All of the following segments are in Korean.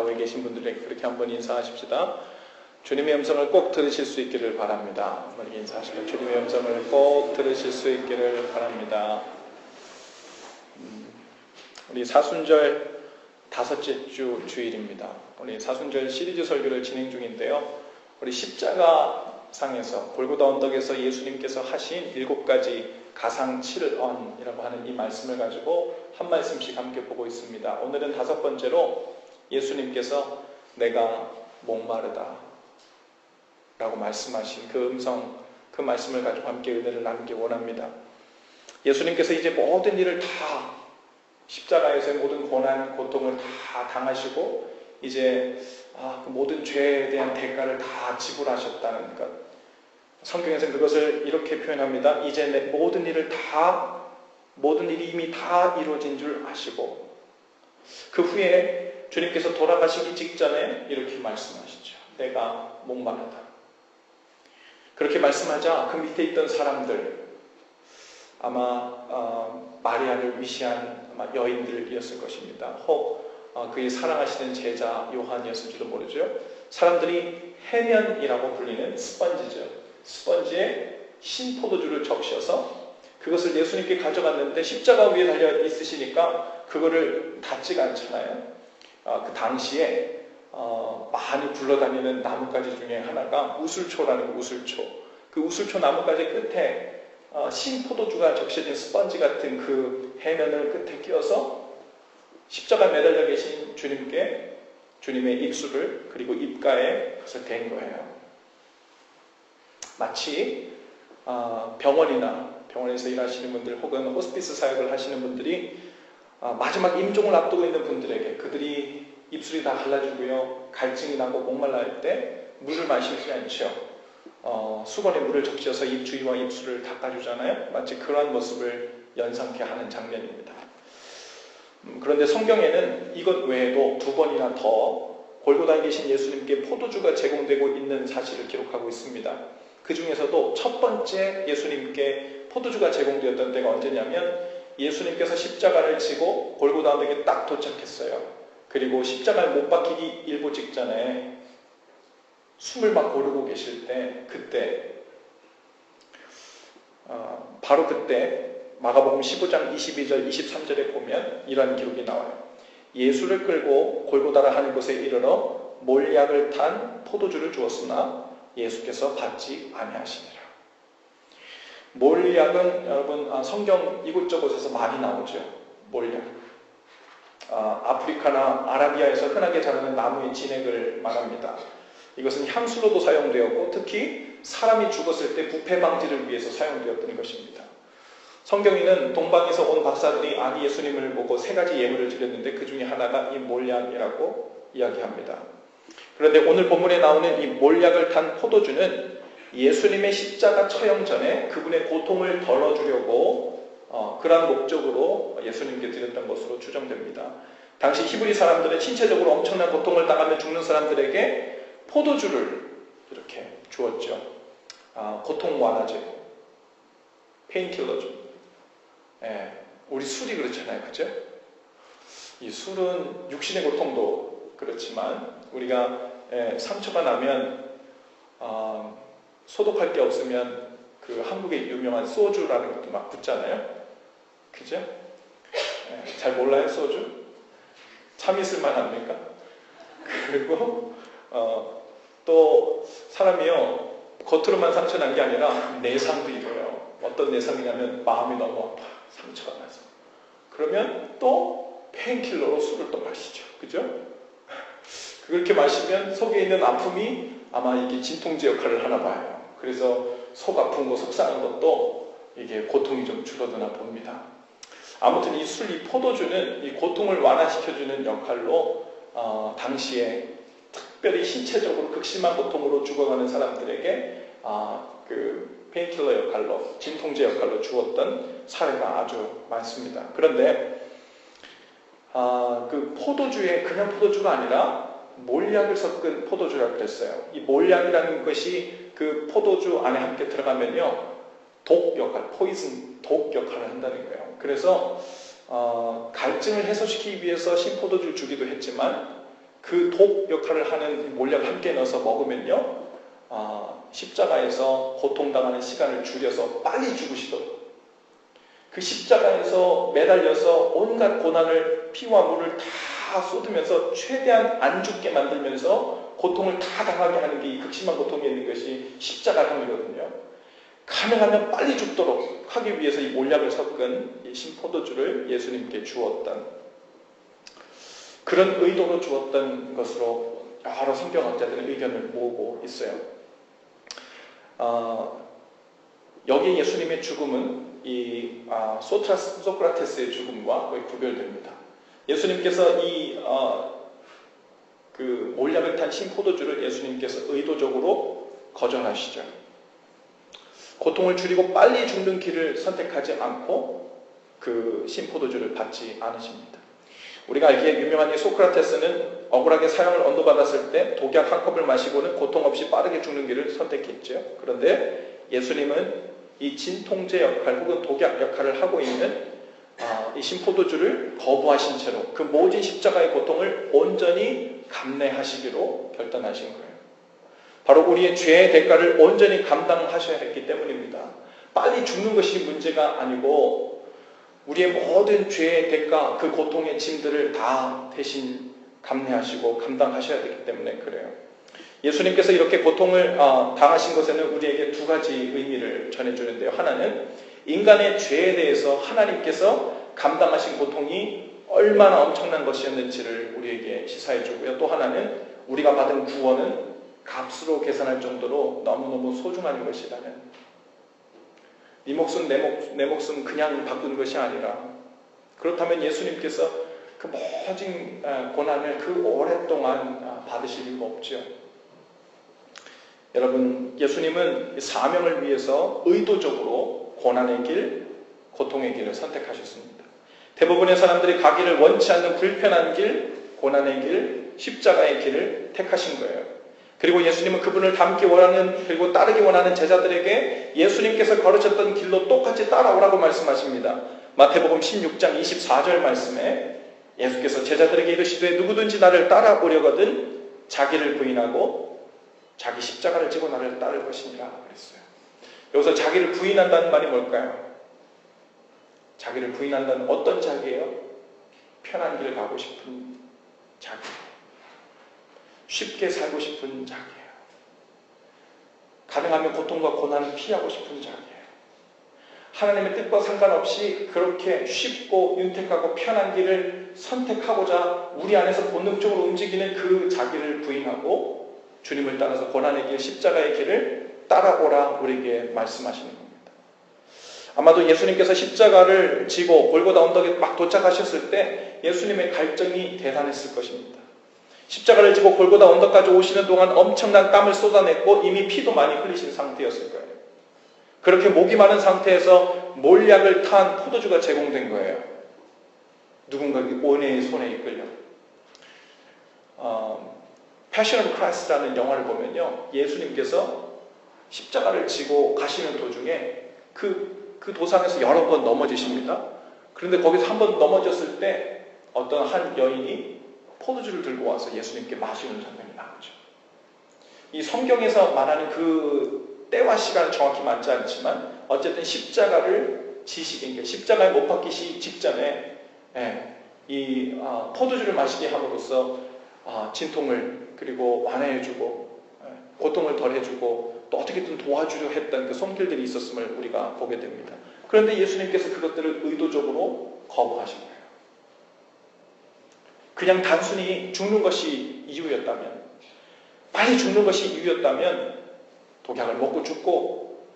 좌우에 계신 분들에게 그렇게 한번 인사하십시다. 주님의 음성을 꼭 들으실 수 있기를 바랍니다. 한번 인사하십시다. 주님의 음성을 꼭 들으실 수 있기를 바랍니다. 우리 사순절 5째 주 주일입니다. 우리 사순절 시리즈 설교를 진행 중인데요. 우리 십자가상에서 골고다 언덕에서 예수님께서 하신 7가지 가상 7언이라고 하는 이 말씀을 가지고 한 말씀씩 함께 보고 있습니다. 오늘은 5번째로 예수님께서 내가 목마르다 라고 말씀하신 그 음성, 그 말씀을 가지고 함께 은혜를 나누기 원합니다. 예수님께서 이제 모든 일을 다 십자가에서의 모든 고난, 고통을 다 당하시고 이제 그 모든 죄에 대한 대가를 다 지불하셨다는 것. 성경에서는 그것을 이렇게 표현합니다. 이제 내 모든 일이 이미 다 이루어진 줄 아시고 그 후에 주님께서 돌아가시기 직전에 이렇게 말씀하시죠. 내가 목마르다. 그렇게 말씀하자 그 밑에 있던 사람들, 아마 마리아를 위시한 아마 여인들이었을 것입니다. 혹 그의 사랑하시는 제자 요한이었을지도 모르죠. 사람들이 해면이라고 불리는 스펀지죠. 스펀지에 신 포도주를 적셔서 그것을 예수님께 가져갔는데 십자가 위에 달려 있으시니까 그거를 닿지가 않잖아요. 그 당시에 많이 굴러다니는 나뭇가지 중에 하나가 우술초라는 거, 우술초. 그 우술초 나뭇가지 끝에 신 포도주가 적셔진 스펀지 같은 그 해면을 끝에 끼워서 십자가 매달려 계신 주님께 주님의 입술을 그리고 입가에 그것을 댄 거예요. 마치 병원에서 일하시는 분들 혹은 호스피스 사역을 하시는 분들이 마지막 임종을 앞두고 있는 분들에게 그들이 입술이 다 갈라지고요, 갈증이 나고 목말라 할 때 물을 마시지 않죠. 수건에 물을 적셔서 입 주위와 입술을 닦아주잖아요. 마치 그러한 모습을 연상케 하는 장면입니다. 그런데 성경에는 이것 외에도 2번이나 더 골고다에 계신 예수님께 포도주가 제공되고 있는 사실을 기록하고 있습니다. 그 중에서도 첫 번째 예수님께 포도주가 제공되었던 때가 언제냐면 예수님께서 십자가를 지고 골고다 언덕에 딱 도착했어요. 그리고 십자가를 못 박히기 일보 직전에 숨을 막 고르고 계실 때 바로 그때 마가복음 15장 22절 23절에 보면 이러한 기록이 나와요. 예수를 끌고 골고다라 하는 곳에 이르러 몰약을 탄 포도주를 주었으나 예수께서 받지 아니하시니라. 몰약은 여러분 성경 이곳저곳에서 많이 나오죠. 몰약. 아프리카나 아라비아에서 흔하게 자라는 나무의 진액을 말합니다. 이것은 향수로도 사용되었고 특히 사람이 죽었을 때 부패 방지를 위해서 사용되었던 것입니다. 성경에는 동방에서 온 박사들이 아기 예수님을 보고 3가지 예물을 드렸는데 그 중에 하나가 이 몰약이라고 이야기합니다. 그런데 오늘 본문에 나오는 이 몰약을 탄 포도주는 예수님의 십자가 처형 전에 그분의 고통을 덜어주려고 그러한 목적으로 예수님께 드렸던 것으로 추정됩니다. 당시 히브리 사람들은 신체적으로 엄청난 고통을 당하며 죽는 사람들에게 포도주를 이렇게 주었죠. 고통 완화제, 페인킬러죠. 우리 술이 그렇잖아요, 그죠? 이 술은 육신의 고통도 그렇지만 우리가 상처가 나면 소독할 게 없으면 그 한국의 유명한 소주라는 것도 막 붓잖아요, 그죠? 잘 몰라요, 소주? 참 있을만 합니까? 그리고 또 사람이요 겉으로만 상처 난 게 아니라 내상도 입어요. 어떤 내상이냐면 마음이 너무 아파, 상처가 나서. 그러면 또 페인킬러로 술을 또 마시죠, 그죠? 그렇게 마시면 속에 있는 아픔이 아마 이게 진통제 역할을 하나 봐요. 그래서 속 아픈 거, 속상한 것도 이게 고통이 좀 줄어드나 봅니다. 아무튼 이 술, 이 포도주는 이 고통을 완화시켜주는 역할로 당시에 특별히 신체적으로 극심한 고통으로 죽어가는 사람들에게 그 페인킬러 역할로, 진통제 역할로 주었던 사례가 아주 많습니다. 그런데 그 포도주에 그냥 포도주가 아니라 몰약을 섞은 포도주라고 그랬어요. 이 몰약이라는 것이 그 포도주 안에 함께 들어가면요 독 역할, 포이즌, 독 역할을 한다는 거예요. 그래서 갈증을 해소시키기 위해서 신포도주를 주기도 했지만 그 독 역할을 하는 몰약을 함께 넣어서 먹으면요, 십자가에서 고통당하는 시간을 줄여서 빨리 죽으시도록, 그 십자가에서 매달려서 온갖 고난을, 피와 물을 다 쏟으면서 최대한 안 죽게 만들면서 고통을 다 당하게 하는 게 이 극심한 고통이 있는 것이 십자가형이거든요. 가능하면 빨리 죽도록 하기 위해서 이 몰약을 섞은 이 신포도주를 예수님께 주었던, 그런 의도로 주었던 것으로 여러 성경학자들은 의견을 모으고 있어요. 여기 예수님의 죽음은 이 소크라테스의 죽음과 거의 구별됩니다. 예수님께서 그 몰약을 탄 신포도주를 예수님께서 의도적으로 거절하시죠. 고통을 줄이고 빨리 죽는 길을 선택하지 않고 그 신포도주를 받지 않으십니다. 우리가 알기에 유명한 이 소크라테스는 억울하게 사형을 언도받았을 때 독약 한 컵을 마시고는 고통 없이 빠르게 죽는 길을 선택했죠. 그런데 예수님은 이 진통제 역할 혹은 독약 역할을 하고 있는 이 신포도주를 거부하신 채로 그 모진 십자가의 고통을 온전히 감내하시기로 결단하신 거예요. 바로 우리의 죄의 대가를 온전히 감당하셔야 했기 때문입니다. 빨리 죽는 것이 문제가 아니고 우리의 모든 죄의 대가, 그 고통의 짐들을 다 대신 감내하시고 감당하셔야 되기 때문에 그래요. 예수님께서 이렇게 고통을 당하신 것에는 우리에게 두 가지 의미를 전해주는데요. 하나는 인간의 죄에 대해서 하나님께서 감당하신 고통이 얼마나 엄청난 것이었는지를 우리에게 시사해주고요. 또 하나는 우리가 받은 구원은 값으로 계산할 정도로 너무너무 소중한 것이라는, 네 목숨 내 목숨 그냥 바꾼 것이 아니라, 그렇다면 예수님께서 그 모진 고난을 그 오랫동안 받으실 이유가 없죠. 여러분, 예수님은 사명을 위해서 의도적으로 고난의 길, 고통의 길을 선택하셨습니다. 대부분의 사람들이 가기를 원치 않는 불편한 길, 고난의 길, 십자가의 길을 택하신 거예요. 그리고 예수님은 그분을 닮기 원하는, 그리고 따르기 원하는 제자들에게 예수님께서 걸으셨던 길로 똑같이 따라오라고 말씀하십니다. 마태복음 16장 24절 말씀에 예수께서 제자들에게 이르시되 누구든지 나를 따라오려거든 자기를 부인하고 자기 십자가를 지고 나를 따를 것이니라 그랬어요. 여기서 자기를 부인한다는 말이 뭘까요? 자기를 부인한다는 어떤 자기예요? 편한 길을 가고 싶은 자기, 쉽게 살고 싶은 자기예요. 가능하면 고통과 고난을 피하고 싶은 자기예요. 하나님의 뜻과 상관없이 그렇게 쉽고 윤택하고 편한 길을 선택하고자 우리 안에서 본능적으로 움직이는 그 자기를 부인하고 주님을 따라서 고난의 길, 십자가의 길을 따라오라 우리에게 말씀하시는 겁니다. 아마도 예수님께서 십자가를 지고 골고다 언덕에 막 도착하셨을 때 예수님의 갈증이 대단했을 것입니다. 십자가를 지고 골고다 언덕까지 오시는 동안 엄청난 땀을 쏟아냈고 이미 피도 많이 흘리신 상태였을 거예요. 그렇게 목이 마른 상태에서 몰약을 탄 포도주가 제공된 거예요. 누군가 원해의 손에 이끌려. 패션 오브 크라이스트라는 영화를 보면요, 예수님께서 십자가를 지고 가시는 도중에 그 도상에서 여러 번 넘어지십니다. 그런데 거기서 한 번 넘어졌을 때 어떤 한 여인이 포도주를 들고 와서 예수님께 마시는 장면이 나오죠. 이 성경에서 말하는 그 때와 시간은 정확히 맞지 않지만 어쨌든 십자가를 지시기, 십자가에 못 박히시 직전에 이 포도주를 마시게 함으로써 진통을 그리고 완화해주고 고통을 덜해주고 또 어떻게든 도와주려 했던 그 손길들이 있었음을 우리가 보게 됩니다. 그런데 예수님께서 그것들을 의도적으로 거부하신 거예요. 그냥 단순히 죽는 것이 이유였다면, 빨리 죽는 것이 이유였다면 독약을 먹고 죽고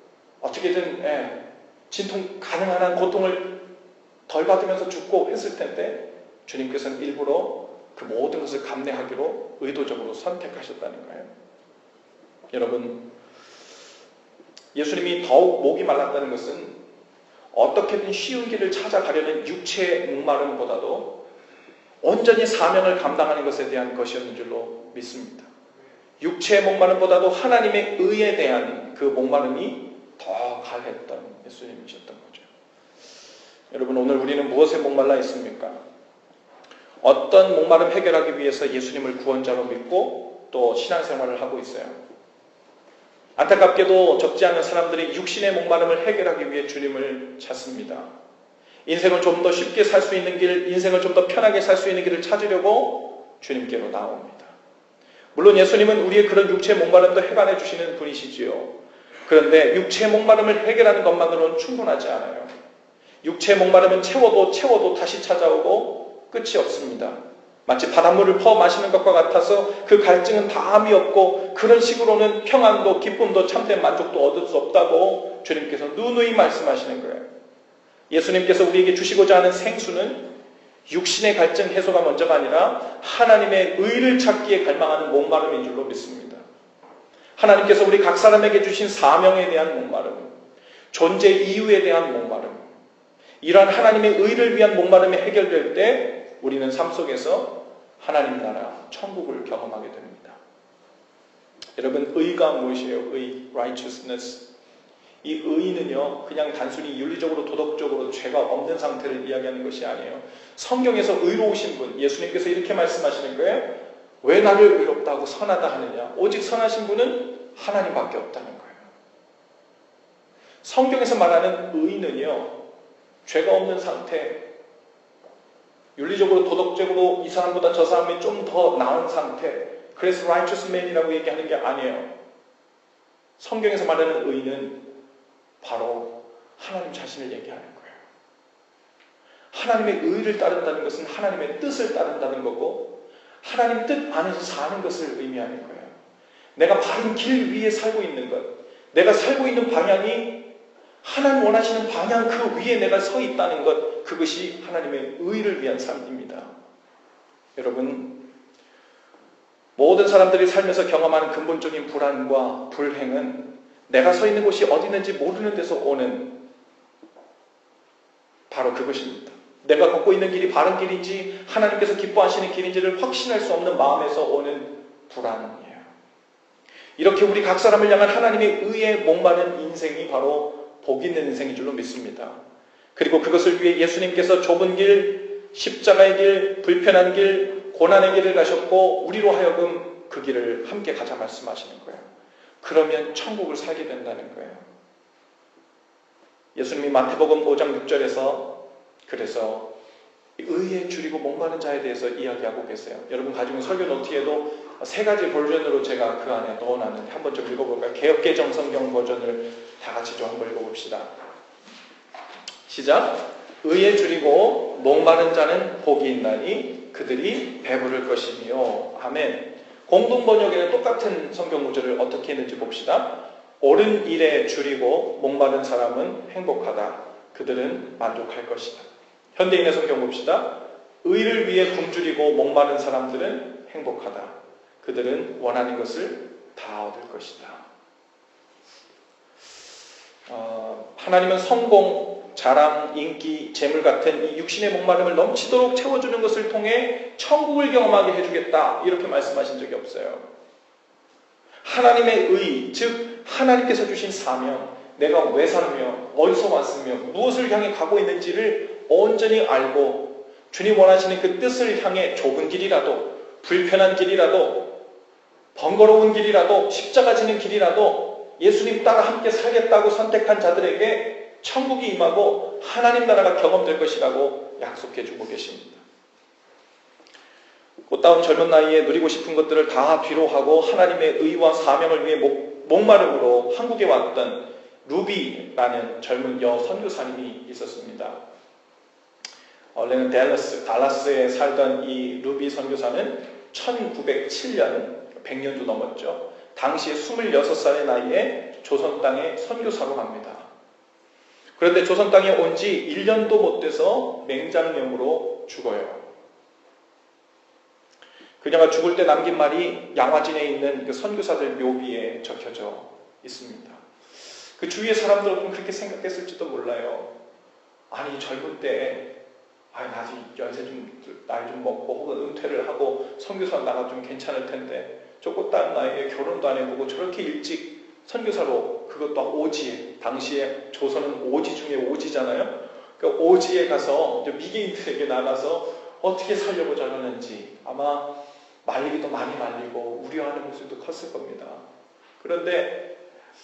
어떻게든 진통 가능한 한 고통을 덜 받으면서 죽고 했을 텐데 주님께서는 일부러 그 모든 것을 감내하기로 의도적으로 선택하셨다는 거예요. 여러분, 예수님이 더욱 목이 말랐다는 것은 어떻게든 쉬운 길을 찾아가려는 육체의 목마름보다도 온전히 사명을 감당하는 것에 대한 것이었는 줄로 믿습니다. 육체의 목마름보다도 하나님의 의에 대한 그 목마름이 더 강했던 예수님이셨던 거죠. 여러분, 오늘 우리는 무엇에 목말라 있습니까? 어떤 목마름 해결하기 위해서 예수님을 구원자로 믿고 또 신앙생활을 하고 있어요. 안타깝게도 적지 않은 사람들이 육신의 목마름을 해결하기 위해 주님을 찾습니다. 인생을 좀 더 쉽게 살 수 있는 길, 인생을 좀 더 편하게 살 수 있는 길을 찾으려고 주님께로 나옵니다. 물론 예수님은 우리의 그런 육체의 목마름도 해결해 주시는 분이시지요. 그런데 육체의 목마름을 해결하는 것만으로는 충분하지 않아요. 육체의 목마름은 채워도 다시 찾아오고 끝이 없습니다. 마치 바닷물을 퍼 마시는 것과 같아서 그 갈증은 다함이 없고 그런 식으로는 평안도 기쁨도 참된 만족도 얻을 수 없다고 주님께서 누누이 말씀하시는 거예요. 예수님께서 우리에게 주시고자 하는 생수는 육신의 갈증 해소가 먼저가 아니라 하나님의 의를 찾기에 갈망하는 목마름인 줄로 믿습니다. 하나님께서 우리 각 사람에게 주신 사명에 대한 목마름, 존재 이유에 대한 목마름, 이러한 하나님의 의를 위한 목마름이 해결될 때 우리는 삶 속에서 하나님 나라, 천국을 경험하게 됩니다. 여러분, 의가 무엇이에요? 의, righteousness. 이 의는요, 그냥 단순히 윤리적으로 도덕적으로 죄가 없는 상태를 이야기하는 것이 아니에요. 성경에서 의로우신 분, 예수님께서 이렇게 말씀하시는 거예요. 왜 나를 의롭다고 선하다 하느냐? 오직 선하신 분은 하나님밖에 없다는 거예요. 성경에서 말하는 의는요, 죄가 없는 상태, 윤리적으로 도덕적으로 이 사람보다 저 사람이 좀 더 나은 상태, 그래서 righteous man이라고 얘기하는 게 아니에요. 성경에서 말하는 의는 바로 하나님 자신을 얘기하는 거예요. 하나님의 의를 따른다는 것은 하나님의 뜻을 따른다는 거고 하나님 뜻 안에서 사는 것을 의미하는 거예요. 내가 바른 길 위에 살고 있는 것, 내가 살고 있는 방향이 하나님 원하시는 방향 그 위에 내가 서 있다는 것, 그것이 하나님의 의를 위한 삶입니다. 여러분, 모든 사람들이 살면서 경험하는 근본적인 불안과 불행은 내가 서 있는 곳이 어디 있는지 모르는 데서 오는 바로 그것입니다. 내가 걷고 있는 길이 바른 길인지 하나님께서 기뻐하시는 길인지를 확신할 수 없는 마음에서 오는 불안이에요. 이렇게 우리 각 사람을 향한 하나님의 의에 목마른 인생이 바로 복 있는 인생인 줄로 믿습니다. 그리고 그것을 위해 예수님께서 좁은 길, 십자가의 길, 불편한 길, 고난의 길을 가셨고 우리로 하여금 그 길을 함께 가자 말씀하시는 거예요. 그러면 천국을 살게 된다는 거예요. 예수님이 마태복음 5장 6절에서 그래서 의에 줄이고 목마른 자에 대해서 이야기하고 계세요. 여러분 가지고 설교 노트에도 3가지 버전으로 제가 그 안에 넣어놨는데 한번 좀 읽어볼까요? 개역개정 성경 버전을 다 같이 좀 한번 읽어봅시다. 시작. 의에 줄이고 목마른 자는 복이 있나니 그들이 배부를 것이며. 아멘. 공동 번역에는 똑같은 성경 구절을 어떻게 했는지 봅시다. 옳은 일에 줄이고 목마른 사람은 행복하다. 그들은 만족할 것이다. 현대인의 성경 봅시다. 의를 위해 굶주리고 목마른 사람들은 행복하다. 그들은 원하는 것을 다 얻을 것이다. 하나님은 성공, 자랑, 인기, 재물 같은 이 육신의 목마름을 넘치도록 채워주는 것을 통해 천국을 경험하게 해주겠다. 이렇게 말씀하신 적이 없어요. 하나님의 의, 즉 하나님께서 주신 사명, 내가 왜 살며 어디서 왔으며 무엇을 향해 가고 있는지를 온전히 알고 주님 원하시는 그 뜻을 향해 좁은 길이라도 불편한 길이라도 번거로운 길이라도 십자가 지는 길이라도 예수님 따라 함께 살겠다고 선택한 자들에게 천국이 임하고 하나님 나라가 경험될 것이라고 약속해 주고 계십니다. 꽃다운 젊은 나이에 누리고 싶은 것들을 다 뒤로 하고 하나님의 의와 사명을 위해 목마름으로 한국에 왔던 루비라는 젊은 여 선교사님이 있었습니다. 원래는 달라스에 살던 이 루비 선교사는 1907년, 100년도 넘었죠. 당시에 26살의 나이에 조선 땅에 선교사로 갑니다. 그런데 조선 땅에 온 지 1년도 못 돼서 맹장염으로 죽어요. 그녀가 죽을 때 남긴 말이 양화진에 있는 그 선교사들 묘비에 적혀져 있습니다. 그 주위의 사람들은 그렇게 생각했을지도 몰라요. 아니 젊은 때 나도 연세 나이 좀 먹고 혹은 은퇴를 하고 선교사 나가 좀 괜찮을 텐데 저 꽃다운 나이에 결혼도 안 해보고 저렇게 일찍 선교사로, 그것도 오지에, 당시에 조선은 오지 중에 오지잖아요. 그 오지에 가서 미개인들에게 나가서 어떻게 살려고 저러는지 아마 말리기도 많이 말리고 우려하는 목소리도 컸을 겁니다. 그런데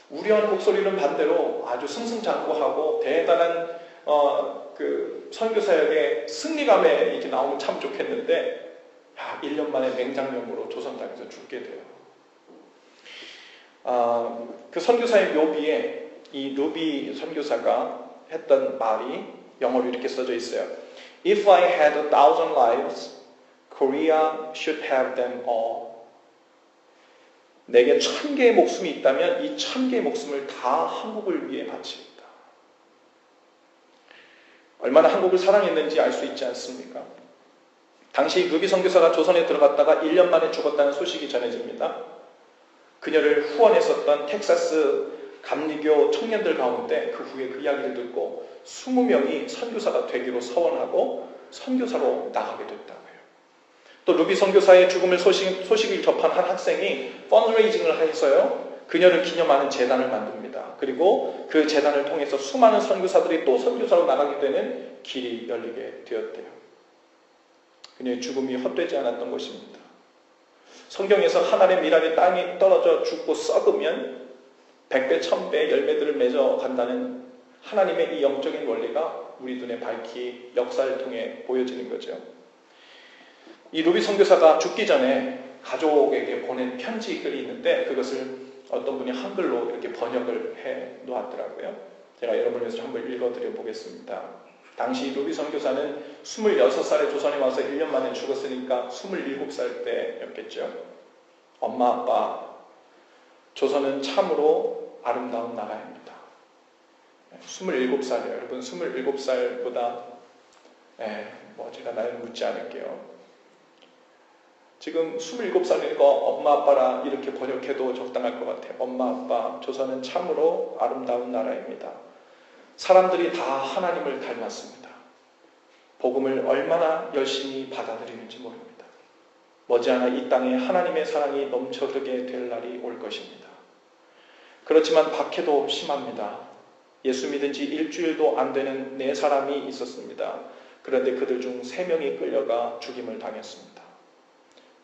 우려하는 목소리는 반대로 아주 승승장구하고 대단한 그 선교사역의 승리감에 이렇게 나오면 참 좋겠는데 1년 만에 맹장염으로 조선 땅에서 죽게 돼요. 그 선교사의 묘비에 이 루비 선교사가 했던 말이 영어로 이렇게 써져 있어요. If I had 1,000 lives, Korea should have them all. 내게 1,000개의 목숨이 있다면 이 1,000개의 목숨을 다 한국을 위해 바칩니다. 얼마나 한국을 사랑했는지 알 수 있지 않습니까? 당시 루비 선교사가 조선에 들어갔다가 1년 만에 죽었다는 소식이 전해집니다. 그녀를 후원했었던 텍사스 감리교 청년들 가운데 그 후에 그 이야기를 듣고 20명이 선교사가 되기로 서원하고 선교사로 나가게 됐다고 해요. 또 루비 선교사의 죽음을 소식을 접한 한 학생이 펀드레이징을 해서요, 그녀를 기념하는 재단을 만듭니다. 그리고 그 재단을 통해서 수많은 선교사들이 또 선교사로 나가게 되는 길이 열리게 되었대요. 그녀의 죽음이 헛되지 않았던 것입니다. 성경에서 하나님의 미랄이 땅에 떨어져 죽고 썩으면 100배, 1000배 열매들을 맺어 간다는 하나님의 이 영적인 원리가 우리 눈에 밝히 역사를 통해 보여지는 거죠. 이 루비 선교사가 죽기 전에 가족에게 보낸 편지글이 있는데 그것을 어떤 분이 한글로 이렇게 번역을 해 놓았더라고요. 제가 여러분을 위해서 한번 읽어드려 보겠습니다. 당시 루비 선교사는 26살에 조선에 와서 1년 만에 죽었으니까 27살 때였겠죠. 엄마, 아빠, 조선은 참으로 아름다운 나라입니다. 27살이에요. 여러분 27살보다 제가 나이를 묻지 않을게요. 지금 27살이니까 엄마, 아빠라 이렇게 번역해도 적당할 것 같아요. 엄마, 아빠, 조선은 참으로 아름다운 나라입니다. 사람들이 다 하나님을 닮았습니다. 복음을 얼마나 열심히 받아들이는지 모릅니다. 머지않아 이 땅에 하나님의 사랑이 넘쳐들게 될 날이 올 것입니다. 그렇지만 박해도 심합니다. 예수 믿은 지 일주일도 안 되는 4사람이 있었습니다. 그런데 그들 중 3명이 끌려가 죽임을 당했습니다.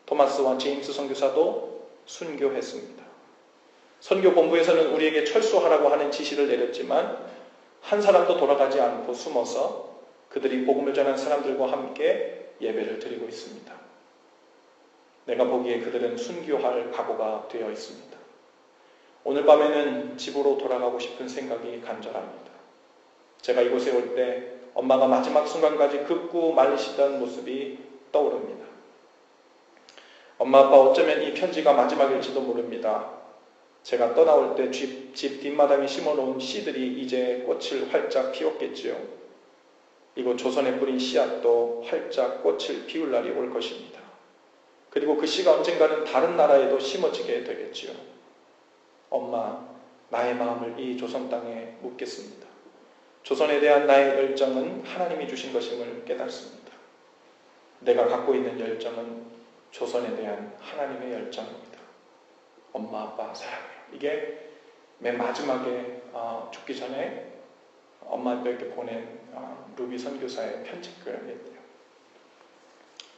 토마스와 제임스 선교사도 순교했습니다. 선교 본부에서는 우리에게 철수하라고 하는 지시를 내렸지만 한 사람도 돌아가지 않고 숨어서 그들이 복음을 전한 사람들과 함께 예배를 드리고 있습니다. 내가 보기에 그들은 순교할 각오가 되어 있습니다. 오늘 밤에는 집으로 돌아가고 싶은 생각이 간절합니다. 제가 이곳에 올 때 엄마가 마지막 순간까지 긋고 말리시던 모습이 떠오릅니다. 엄마, 아빠, 어쩌면 이 편지가 마지막일지도 모릅니다. 제가 떠나올 때 집 뒷마당에 심어놓은 씨들이 이제 꽃을 활짝 피웠겠지요. 이곳 조선에 뿌린 씨앗도 활짝 꽃을 피울 날이 올 것입니다. 그리고 그 씨가 언젠가는 다른 나라에도 심어지게 되겠지요. 엄마, 나의 마음을 이 조선 땅에 묻겠습니다. 조선에 대한 나의 열정은 하나님이 주신 것임을 깨닫습니다. 내가 갖고 있는 열정은 조선에 대한 하나님의 열정입니다. 엄마, 아빠 사랑해요. 이게 맨 마지막에 죽기 전에 엄마, 아빠에게 보낸 루비 선교사의 편지글이에요.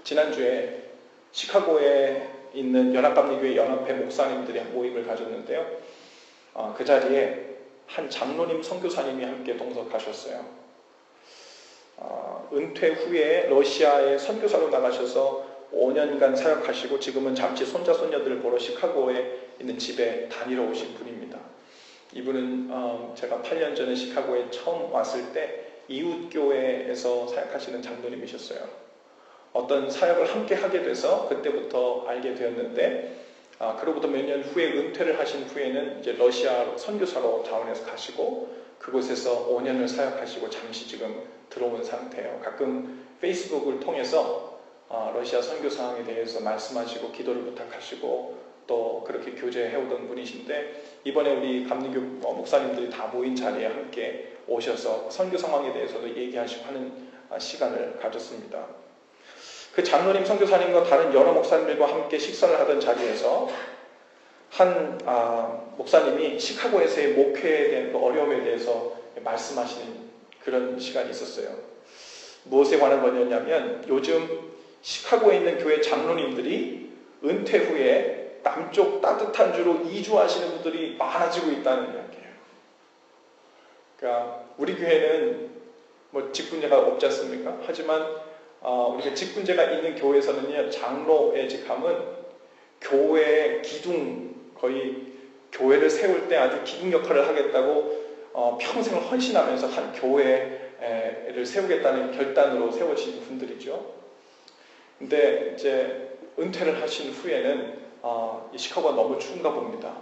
지난주에 시카고에 있는 연합감리교회 연합회 목사님들이 모임을 가졌는데요. 그 자리에 한 장로님 선교사님이 함께 동석하셨어요. 은퇴 후에 러시아에 선교사로 나가셔서 5년간 사역하시고 지금은 잠시 손자 손녀들을 보러 시카고에 있는 집에 다니러 오신 분입니다. 이분은 제가 8년 전에 시카고에 처음 왔을 때 이웃교회에서 사역하시는 장로님이셨어요. 어떤 사역을 함께 하게 돼서 그때부터 알게 되었는데 그로부터 몇 년 후에 은퇴를 하신 후에는 이제 러시아 선교사로 자원해서 가시고 그곳에서 5년을 사역하시고 잠시 지금 들어온 상태예요. 가끔 페이스북을 통해서 러시아 선교 상황에 대해서 말씀하시고 기도를 부탁하시고 또 그렇게 교제해오던 분이신데 이번에 우리 감리교 목사님들이 다 모인 자리에 함께 오셔서 선교 상황에 대해서도 얘기하시고 하는 시간을 가졌습니다. 그 장로님 선교사님과 다른 여러 목사님들과 함께 식사를 하던 자리에서 한 목사님이 시카고에서의 목회에 대한 어려움에 대해서 말씀하시는 그런 시간이 있었어요. 무엇에 관한 거냐면 요즘 시카고에 있는 교회 장로님들이 은퇴 후에 남쪽 따뜻한 주로 이주하시는 분들이 많아지고 있다는 이야기예요. 그러니까 우리 교회는 뭐 직분제가 없지 않습니까? 하지만 우리가 직분제가 있는 교회에서는요, 장로의 직함은 교회의 기둥, 거의 교회를 세울 때 아주 기둥 역할을 하겠다고 평생을 헌신하면서 한 교회를 세우겠다는 결단으로 세워진 분들이죠. 근데 이제 은퇴를 하신 후에는 이 시카고가 너무 추운가 봅니다.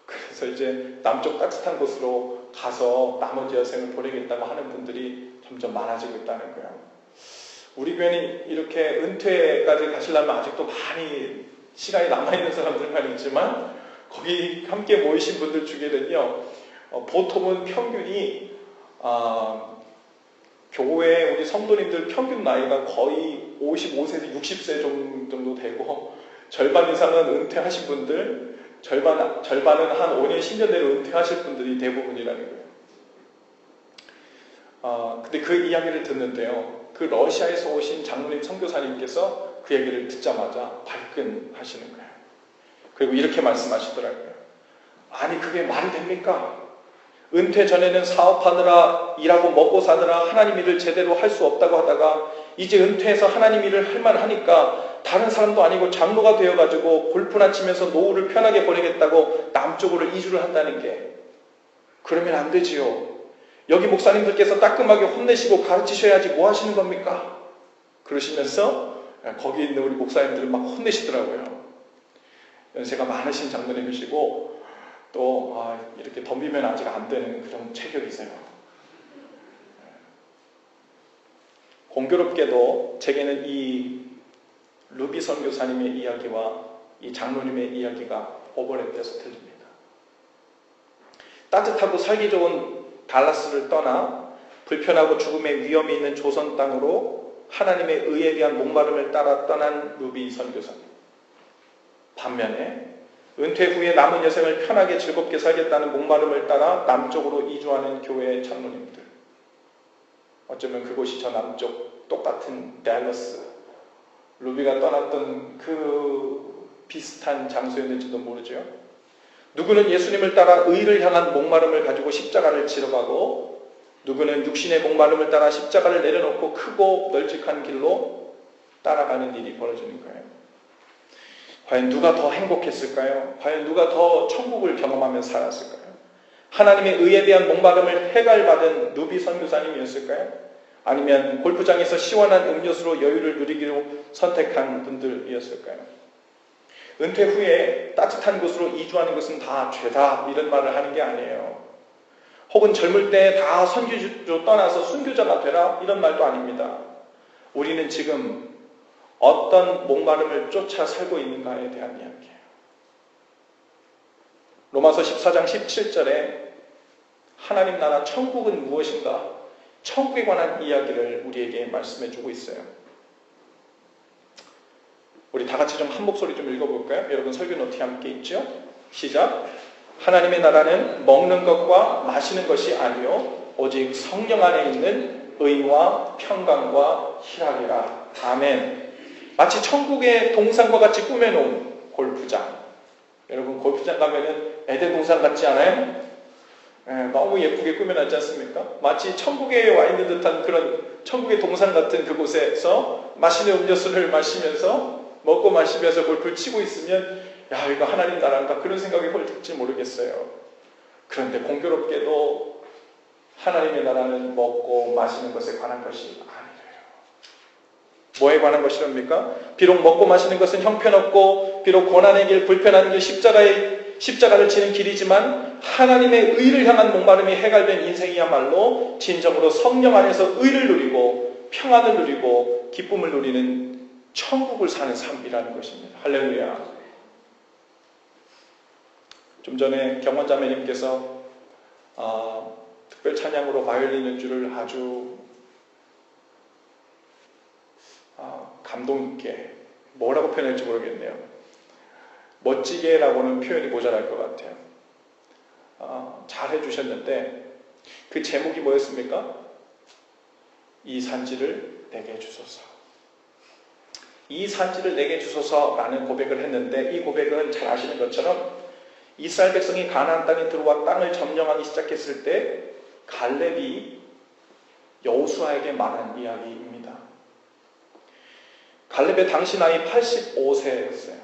그래서 이제 남쪽 따뜻한 곳으로 가서 나머지 여생을 보내겠다고 하는 분들이 점점 많아지고 있다는 거예요. 우리 교회는 이렇게 은퇴까지 가시려면 아직도 많이 시간이 남아있는 사람들만 있지만 거기 함께 모이신 분들 중에는요, 보통은 평균이 교회 우리 성도님들 평균 나이가 거의 55세에서 60세 정도 되고 절반 이상은 은퇴하신 분들, 절반은 한 5년, 10년 내로 은퇴하실 분들이 대부분이라는 거예요. 근데 그 이야기를 듣는데요, 그 러시아에서 오신 장로님 선교사님께서 그 얘기를 듣자마자 발끈하시는 거예요. 그리고 이렇게 말씀하시더라고요. 아니 그게 말이 됩니까? 은퇴 전에는 사업하느라 일하고 먹고 사느라 하나님 일을 제대로 할 수 없다고 하다가 이제 은퇴해서 하나님 일을 할 만하니까 다른 사람도 아니고 장로가 되어가지고 골프나 치면서 노후를 편하게 보내겠다고 남쪽으로 이주를 한다는 게, 그러면 안 되지요. 여기 목사님들께서 따끔하게 혼내시고 가르치셔야지 뭐 하시는 겁니까? 그러시면서 거기 있는 우리 목사님들을 막 혼내시더라고요. 연세가 많으신 장로님이시고 또 이렇게 덤비면 아직 안 되는 그런 체격이세요. 공교롭게도 제게는 이 루비 선교사님의 이야기와 이 장로님의 이야기가 오버랩돼서 들립니다. 따뜻하고 살기 좋은 달라스를 떠나 불편하고 죽음의 위험이 있는 조선 땅으로 하나님의 의에 대한 목마름을 따라 떠난 루비 선교사님. 반면에 은퇴 후에 남은 여생을 편하게 즐겁게 살겠다는 목마름을 따라 남쪽으로 이주하는 교회의 장로님들. 어쩌면 그곳이 저 남쪽 똑같은 댈러스, 루비가 떠났던 그 비슷한 장소였는지도 모르죠. 누구는 예수님을 따라 의를 향한 목마름을 가지고 십자가를 지러가고, 누구는 육신의 목마름을 따라 십자가를 내려놓고 크고 널찍한 길로 따라가는 일이 벌어지는 거예요. 과연 누가 더 행복했을까요? 과연 누가 더 천국을 경험하며 살았을까요? 하나님의 의에 대한 목마름을 해갈받은 루비 선교사님이었을까요? 아니면 골프장에서 시원한 음료수로 여유를 누리기로 선택한 분들이었을까요? 은퇴 후에 따뜻한 곳으로 이주하는 것은 다 죄다, 이런 말을 하는 게 아니에요. 혹은 젊을 때 다 선교지로 떠나서 순교자가 되라, 이런 말도 아닙니다. 우리는 지금 어떤 목마름을 쫓아 살고 있는가에 대한 이야기예요. 로마서 14장 17절에 하나님 나라 천국은 무엇인가, 천국에 관한 이야기를 우리에게 말씀해 주고 있어요. 우리 다 같이 좀 한 목소리 좀 읽어볼까요? 여러분 설교 노트에 함께 있죠? 시작. 하나님의 나라는 먹는 것과 마시는 것이 아니요 오직 성령 안에 있는 의와 평강과 희락이라. 아멘. 마치 천국의 동산과 같이 꾸며놓은 골프장. 여러분 골프장 가면은 에덴 동산 같지 않아요? 너무 예쁘게 꾸며놨지 않습니까? 마치 천국에 와 있는 듯한 그런 천국의 동산 같은 그곳에서 마시는 음료수를 마시면서 먹고 마시면서 골프를 치고 있으면 야, 이거 하나님 나라인가, 그런 생각이 홀 들지 모르겠어요. 그런데 공교롭게도 하나님의 나라는 먹고 마시는 것에 관한 것이 아니래요. 뭐에 관한 것이랍니까? 비록 먹고 마시는 것은 형편없고 비록 고난의 길, 불편한 길, 십자가를 지는 길이지만 하나님의 의를 향한 목마름이 해갈된 인생이야말로 진정으로 성령 안에서 의를 누리고 평안을 누리고 기쁨을 누리는 천국을 사는 삶이라는 것입니다. 할렐루야. 좀 전에 경원자매님께서 특별 찬양으로 바이올린 연주를 아주 감동 있게, 뭐라고 표현할지 모르겠네요. 멋지게라고는 표현이 모자랄 것 같아요. 잘 해주셨는데 그 제목이 뭐였습니까? 이 산지를 내게 주소서. 이 산지를 내게 주소서라는 고백을 했는데, 이 고백은 잘 아시는 것처럼 이스라엘 백성이 가나안 땅에 들어와 땅을 점령하기 시작했을 때 갈렙이 여호수아에게 말한 이야기입니다. 갈렙의 당시 나이 85세였어요.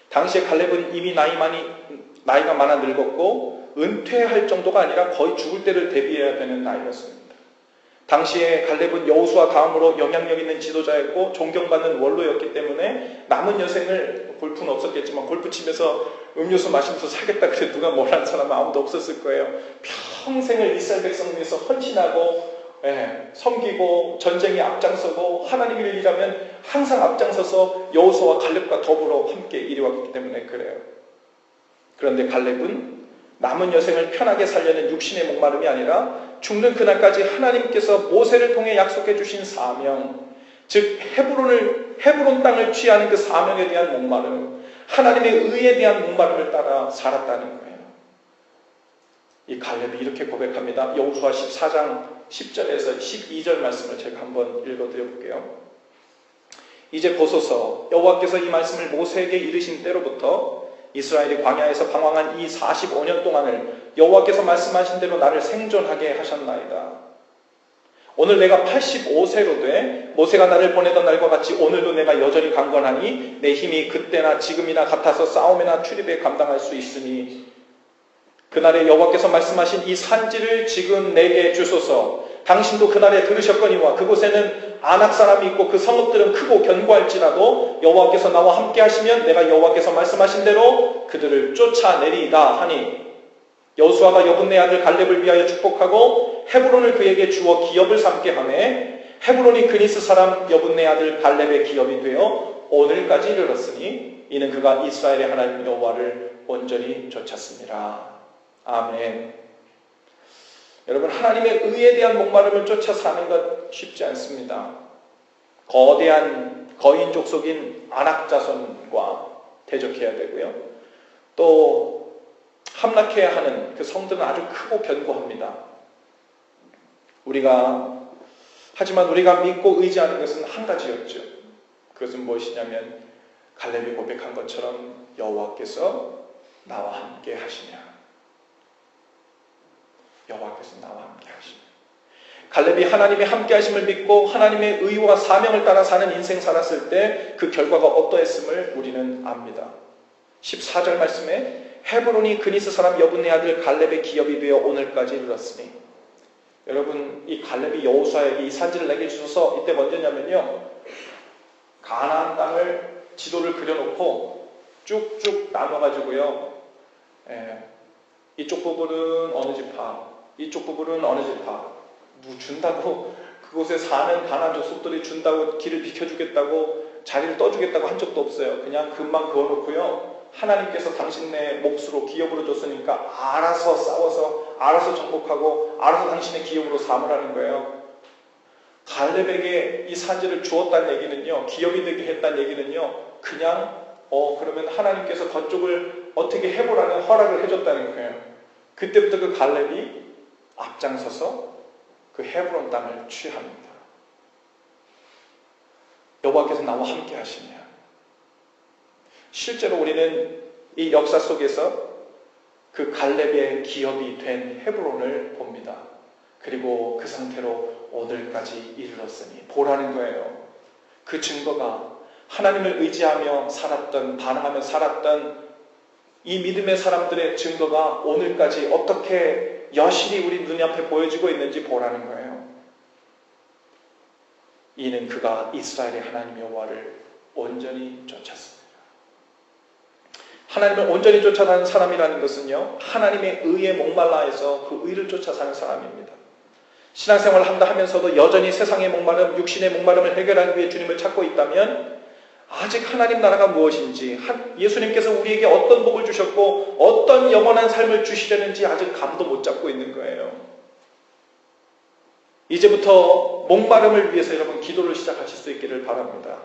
당시에 갈렙은 이미 나이가 많아 늙었고 은퇴할 정도가 아니라 거의 죽을 때를 대비해야 되는 나이였습니다. 당시에 갈렙은 여호수아 다음으로 영향력 있는 지도자였고 존경받는 원로였기 때문에 남은 여생을, 골프는 없었겠지만 골프 치면서 음료수 마시면서 살겠다 그래 누가 뭐라는 사람은 아무도 없었을 거예요. 평생을 이스라엘 백성 위해서 헌신하고 섬기고 전쟁에 앞장서고 하나님을 일하면 항상 앞장서서 여호수아와 갈렙과 더불어 함께 이루었기 때문에 그래요. 그런데 갈렙은 남은 여생을 편하게 살려는 육신의 목마름이 아니라 죽는 그날까지 하나님께서 모세를 통해 약속해 주신 사명, 즉 헤브론 땅을 취하는 그 사명에 대한 목마름, 하나님의 의에 대한 목마름을 따라 살았다는 거예요. 이 갈렙이 이렇게 고백합니다. 여호수아 14장 10절에서 12절 말씀을 제가 한번 읽어드려 볼게요. 이제 보소서, 여호와께서 이 말씀을 모세에게 이르신 때로부터 이스라엘이 광야에서 방황한 이 45년 동안을 여호와께서 말씀하신 대로 나를 생존하게 하셨나이다. 오늘 내가 85세로 돼 모세가 나를 보내던 날과 같이 오늘도 내가 여전히 강건하니 내 힘이 그때나 지금이나 같아서 싸움이나 출입에 감당할 수 있으니 그날에 여호와께서 말씀하신 이 산지를 지금 내게 주소서. 당신도 그날에 들으셨거니와 그곳에는 아낙 사람이 있고 그 성읍들은 크고 견고할지라도 여호와께서 나와 함께 하시면 내가 여호와께서 말씀하신 대로 그들을 쫓아내리이다 하니, 여호수아가 여분네 아들 갈렙을 위하여 축복하고 헤브론을 그에게 주어 기업을 삼게 하매 헤브론이 그니스 사람 여분네 아들 갈렙의 기업이 되어 오늘까지 이르렀으니 이는 그가 이스라엘의 하나님 여호와를 온전히 쫓았습니다. 아멘. 여러분, 하나님의 의에 대한 목마름을 쫓아 사는 것 쉽지 않습니다. 거대한 거인족 속인 아낙 자손과 대적해야 되고요. 또 함락해야 하는 그 성들은 아주 크고 견고합니다. 하지만 우리가 믿고 의지하는 것은 한 가지였죠. 그것은 무엇이냐면 갈렙이 고백한 것처럼 여호와께서 나와 함께 하시냐. 여호와께서 나와 함께 하시며, 갈렙이 하나님의 함께 하심을 믿고 하나님의 의와 사명을 따라 사는 인생 살았을 때 그 결과가 어떠했음을 우리는 압니다. 14절 말씀에 헤브론이 그니스 사람 여분네 아들 갈렙의 기업이 되어 오늘까지 이르렀으니, 여러분, 이 갈렙이 여호수아에게 이 산지를 내게 주셔서 이때 먼저냐면요, 가나안 땅을 지도를 그려놓고 쭉쭉 나눠가지고요, 이쪽 부분은 어느 지파, 이쪽 부분은 어느 지파, 준다고, 그곳에 사는 가나안 족속들이 준다고 길을 비켜주겠다고 자리를 떠주겠다고 한 적도 없어요. 그냥 금방 그어놓고요, 하나님께서 당신네 몫으로 기업으로 줬으니까 알아서 싸워서 알아서 정복하고 알아서 당신의 기업으로 삼으라는 거예요. 갈렙에게 이 산지를 주었다는 얘기는요, 기업이 되게 했다는 얘기는요, 그냥 그러면 하나님께서 그쪽을 어떻게 해보라는 허락을 해줬다는 거예요. 그때부터 그 갈렙이 앞장서서 그 헤브론 땅을 취합니다. 여호와께서 나와 함께 하시냐. 실제로 우리는 이 역사 속에서 그 갈렙의 기업이 된 헤브론을 봅니다. 그리고 그 상태로 오늘까지 이르렀으니 보라는 거예요. 그 증거가 하나님을 의지하며 살았던, 반항하며 살았던 이 믿음의 사람들의 증거가 오늘까지 어떻게 여실히 우리 눈앞에 보여지고 있는지 보라는 거예요. 이는 그가 이스라엘의 하나님 여호와를 온전히 쫓았습니다. 하나님을 온전히 쫓아가는 사람이라는 것은요, 하나님의 의에 목말라해서 그 의를 쫓아 사는 사람입니다. 신앙생활을 한다 하면서도 여전히 세상의 목마름, 육신의 목마름을 해결하기 위해 주님을 찾고 있다면 아직 하나님 나라가 무엇인지, 예수님께서 우리에게 어떤 복을 주셨고 어떤 영원한 삶을 주시려는지 아직 감도 못 잡고 있는 거예요. 이제부터 목마름을 위해서 여러분 기도를 시작하실 수 있기를 바랍니다.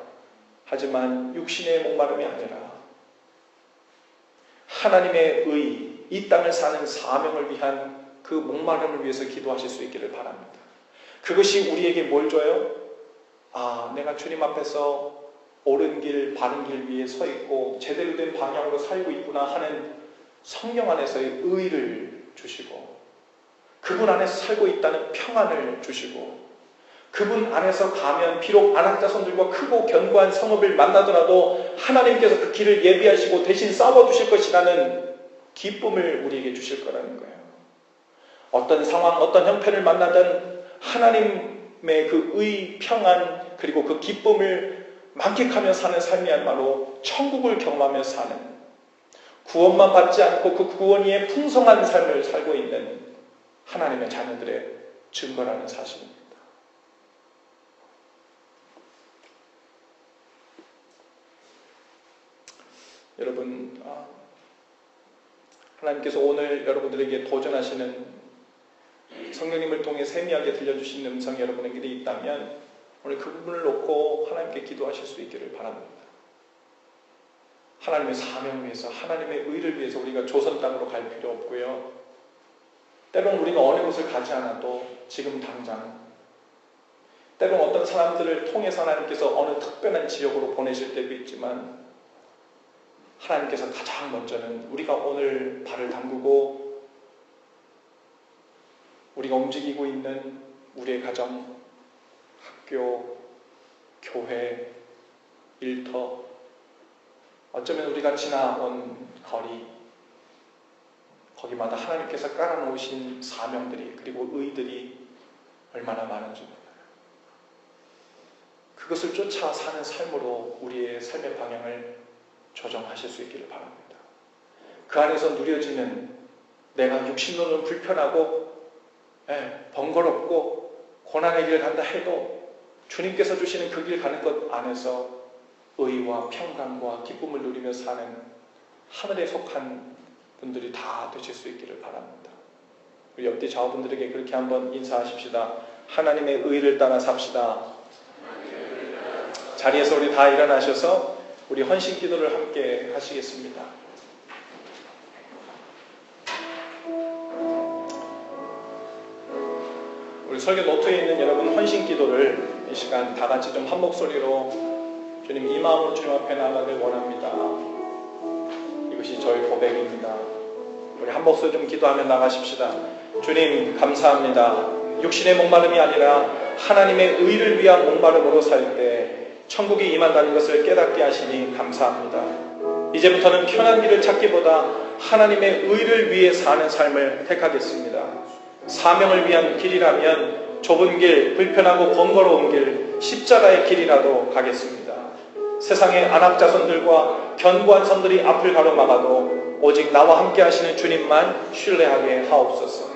하지만 육신의 목마름이 아니라 하나님의 의, 이 땅을 사는 사명을 위한 그 목마름을 위해서 기도하실 수 있기를 바랍니다. 그것이 우리에게 뭘 줘요? 내가 주님 앞에서 옳은 길, 바른 길 위에 서 있고 제대로 된 방향으로 살고 있구나 하는 성령 안에서의 의를 주시고, 그분 안에서 살고 있다는 평안을 주시고, 그분 안에서 가면 비록 안악자손들과 크고 견고한 성읍을 만나더라도 하나님께서 그 길을 예비하시고 대신 싸워주실 것이라는 기쁨을 우리에게 주실 거라는 거예요. 어떤 상황, 어떤 형편을 만나든 하나님의 그 의, 평안, 그리고 그 기쁨을 만끽하며 사는 삶이야말로 천국을 경험하며 사는, 구원만 받지 않고 그 구원 위에 풍성한 삶을 살고 있는 하나님의 자녀들의 증거라는 사실입니다. 여러분, 하나님께서 오늘 여러분들에게 도전하시는, 성령님을 통해 세미하게 들려주시는 음성이 여러분에게 있다면 오늘 그 부분을 놓고 하나님께 기도하실 수 있기를 바랍니다. 하나님의 사명을 위해서, 하나님의 의를 위해서 우리가 조선 땅으로 갈 필요 없고요. 때론 우리가 어느 곳을 가지 않아도 지금 당장, 때론 어떤 사람들을 통해서 하나님께서 어느 특별한 지역으로 보내실 때도 있지만, 하나님께서 가장 먼저는 우리가 오늘 발을 담그고 우리가 움직이고 있는 우리의 가정, 학교, 교회, 일터, 어쩌면 우리가 지나온 거리, 거기마다 하나님께서 깔아놓으신 사명들이, 그리고 의들이 얼마나 많은지 몰라요. 그것을 쫓아 사는 삶으로 우리의 삶의 방향을 조정하실 수 있기를 바랍니다. 그 안에서 누려지는, 내가 육신으로는 불편하고 번거롭고 고난의 길을 간다 해도 주님께서 주시는 그 길 가는 것 안에서 의와 평강과 기쁨을 누리며 사는 하늘에 속한 분들이 다 되실 수 있기를 바랍니다. 우리 옆뒤 좌우분들에게 그렇게 한번 인사하십시다. 하나님의 의를 따라 삽시다. 자리에서 우리 다 일어나셔서 우리 헌신 기도를 함께 하시겠습니다. 우리 설교 노트에 있는 여러분 헌신 기도를 이 시간 다 같이 좀 한 목소리로, 주님 이 마음으로 주님 앞에 나가길 원합니다. 이것이 저희 고백입니다. 우리 한 목소리 좀 기도하며 나가십시다. 주님 감사합니다. 육신의 목마름이 아니라 하나님의 의를 위한 목마름으로 살 때 천국이 임한다는 것을 깨닫게 하시니 감사합니다. 이제부터는 편한 길을 찾기보다 하나님의 의를 위해 사는 삶을 택하겠습니다. 사명을 위한 길이라면 좁은 길, 불편하고 번거로운 길, 십자가의 길이라도 가겠습니다. 세상의 안악자손들과 견고한 성들이 앞을 가로막아도 오직 나와 함께 하시는 주님만 신뢰하게 하옵소서.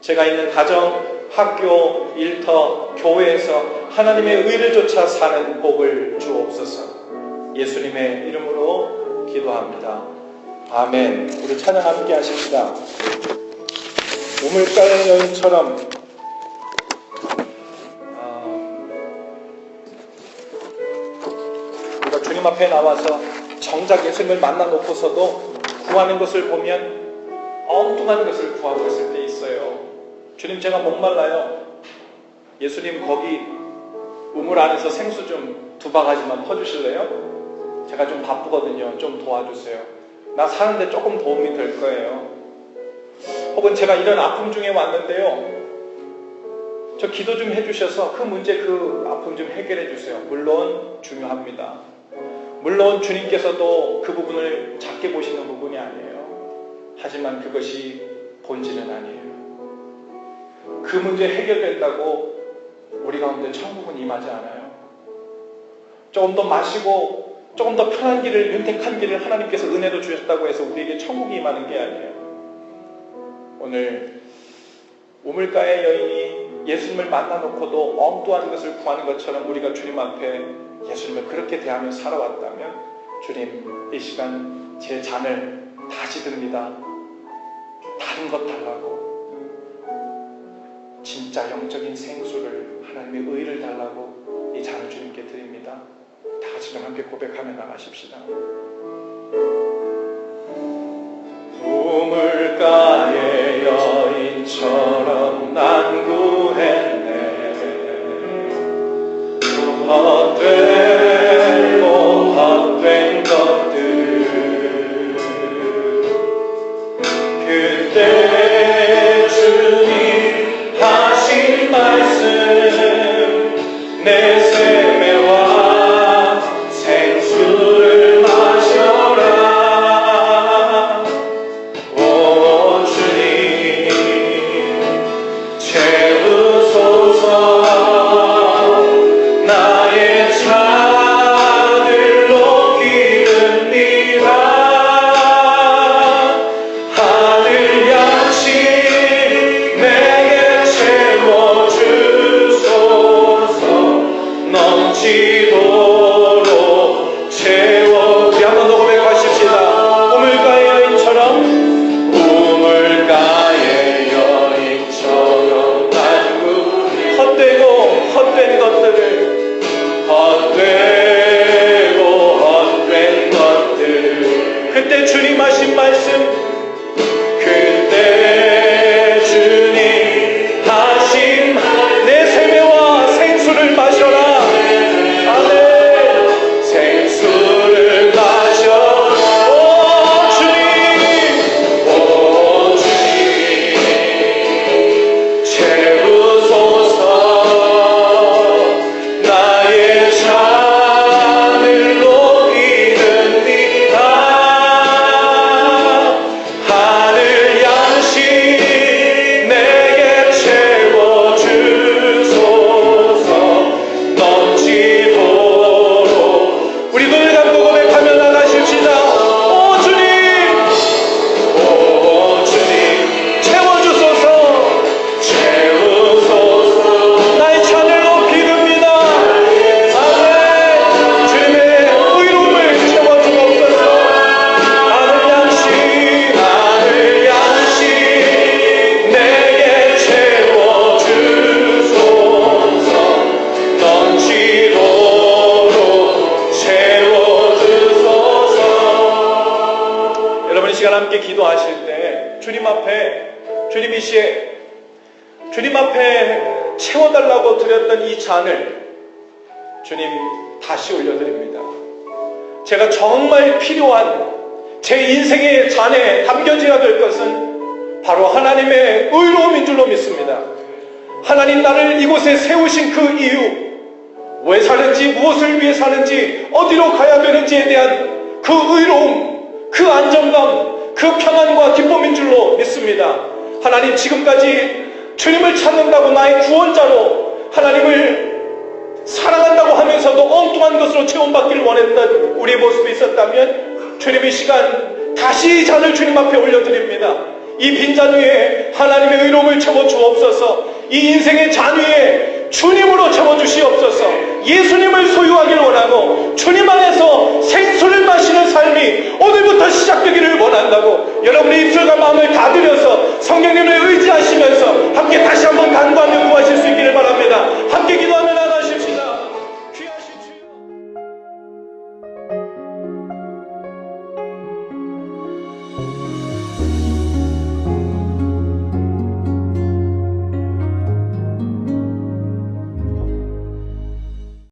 제가 있는 가정, 학교, 일터, 교회에서 하나님의 의를 쫓아 사는 복을 주옵소서. 예수님의 이름으로 기도합니다. 아멘. 우리 찬양 함께 하십시다. 우물가의 여인처럼 우리가 주님 앞에 나와서 정작 예수님을 만나 놓고서도 구하는 것을 보면 엉뚱한 것을 구하고 있을 때 있어요. 주님 제가 목말라요. 예수님 거기 우물 안에서 생수 좀 2바가지만 퍼주실래요? 제가 좀 바쁘거든요. 좀 도와주세요. 나 사는데 조금 도움이 될 거예요. 혹은 제가 이런 아픔 중에 왔는데요. 저 기도 좀 해주셔서 그 문제, 그 아픔 좀 해결해 주세요. 물론 중요합니다. 물론 주님께서도 그 부분을 작게 보시는 부분이 아니에요. 하지만 그것이 본질은 아니에요. 그 문제 해결된다고 우리 가운데 천국은 임하지 않아요. 조금 더 마시고 조금 더 편한 길을, 윤택한 길을 하나님께서 은혜로 주셨다고 해서 우리에게 천국이 임하는 게 아니에요. 오늘 우물가의 여인이 예수님을 만나놓고도 엉뚱한 것을 구하는 것처럼 우리가 주님 앞에 예수님을 그렇게 대하며 살아왔다면, 주님 이 시간 제 잔을 다시 듭니다. 다른 것 달라고, 진짜 영적인 생수를, 하나님의 의를 달라고 이 잔을 주님께 드립니다. 다 같이 좀 함께 고백하며 나가십시다. 우물가의 여인처럼 난 구했네. 함께 기도하실 때 주님 앞에 주님 이 시에 주님 앞에 채워달라고 드렸던 이 잔을 주님 다시 올려드립니다. 제가 정말 필요한 제 인생의 잔에 담겨져야 될 것은 바로 하나님의 의로움인 줄로 믿습니다. 하나님 나를 이곳에 세우신 그 이유, 왜 사는지, 무엇을 위해 사는지, 어디로 가야 되는지에 대한 그 의로움, 그 안정감, 그 평안과 기쁨인 줄로 믿습니다. 하나님 지금까지 주님을 찾는다고 나의 구원자로 하나님을 사랑한다고 하면서도 엉뚱한 것으로 체험받기를 원했던 우리의 모습이 있었다면 주님 이 시간 다시 이 잔을 주님 앞에 올려드립니다. 이 빈잔 위에 하나님의 의로움을 채워주옵소서. 이 인생의 잔 위에 주님으로 채워주시옵소서. 예수님을 소유하기를 원하고 주님 안에서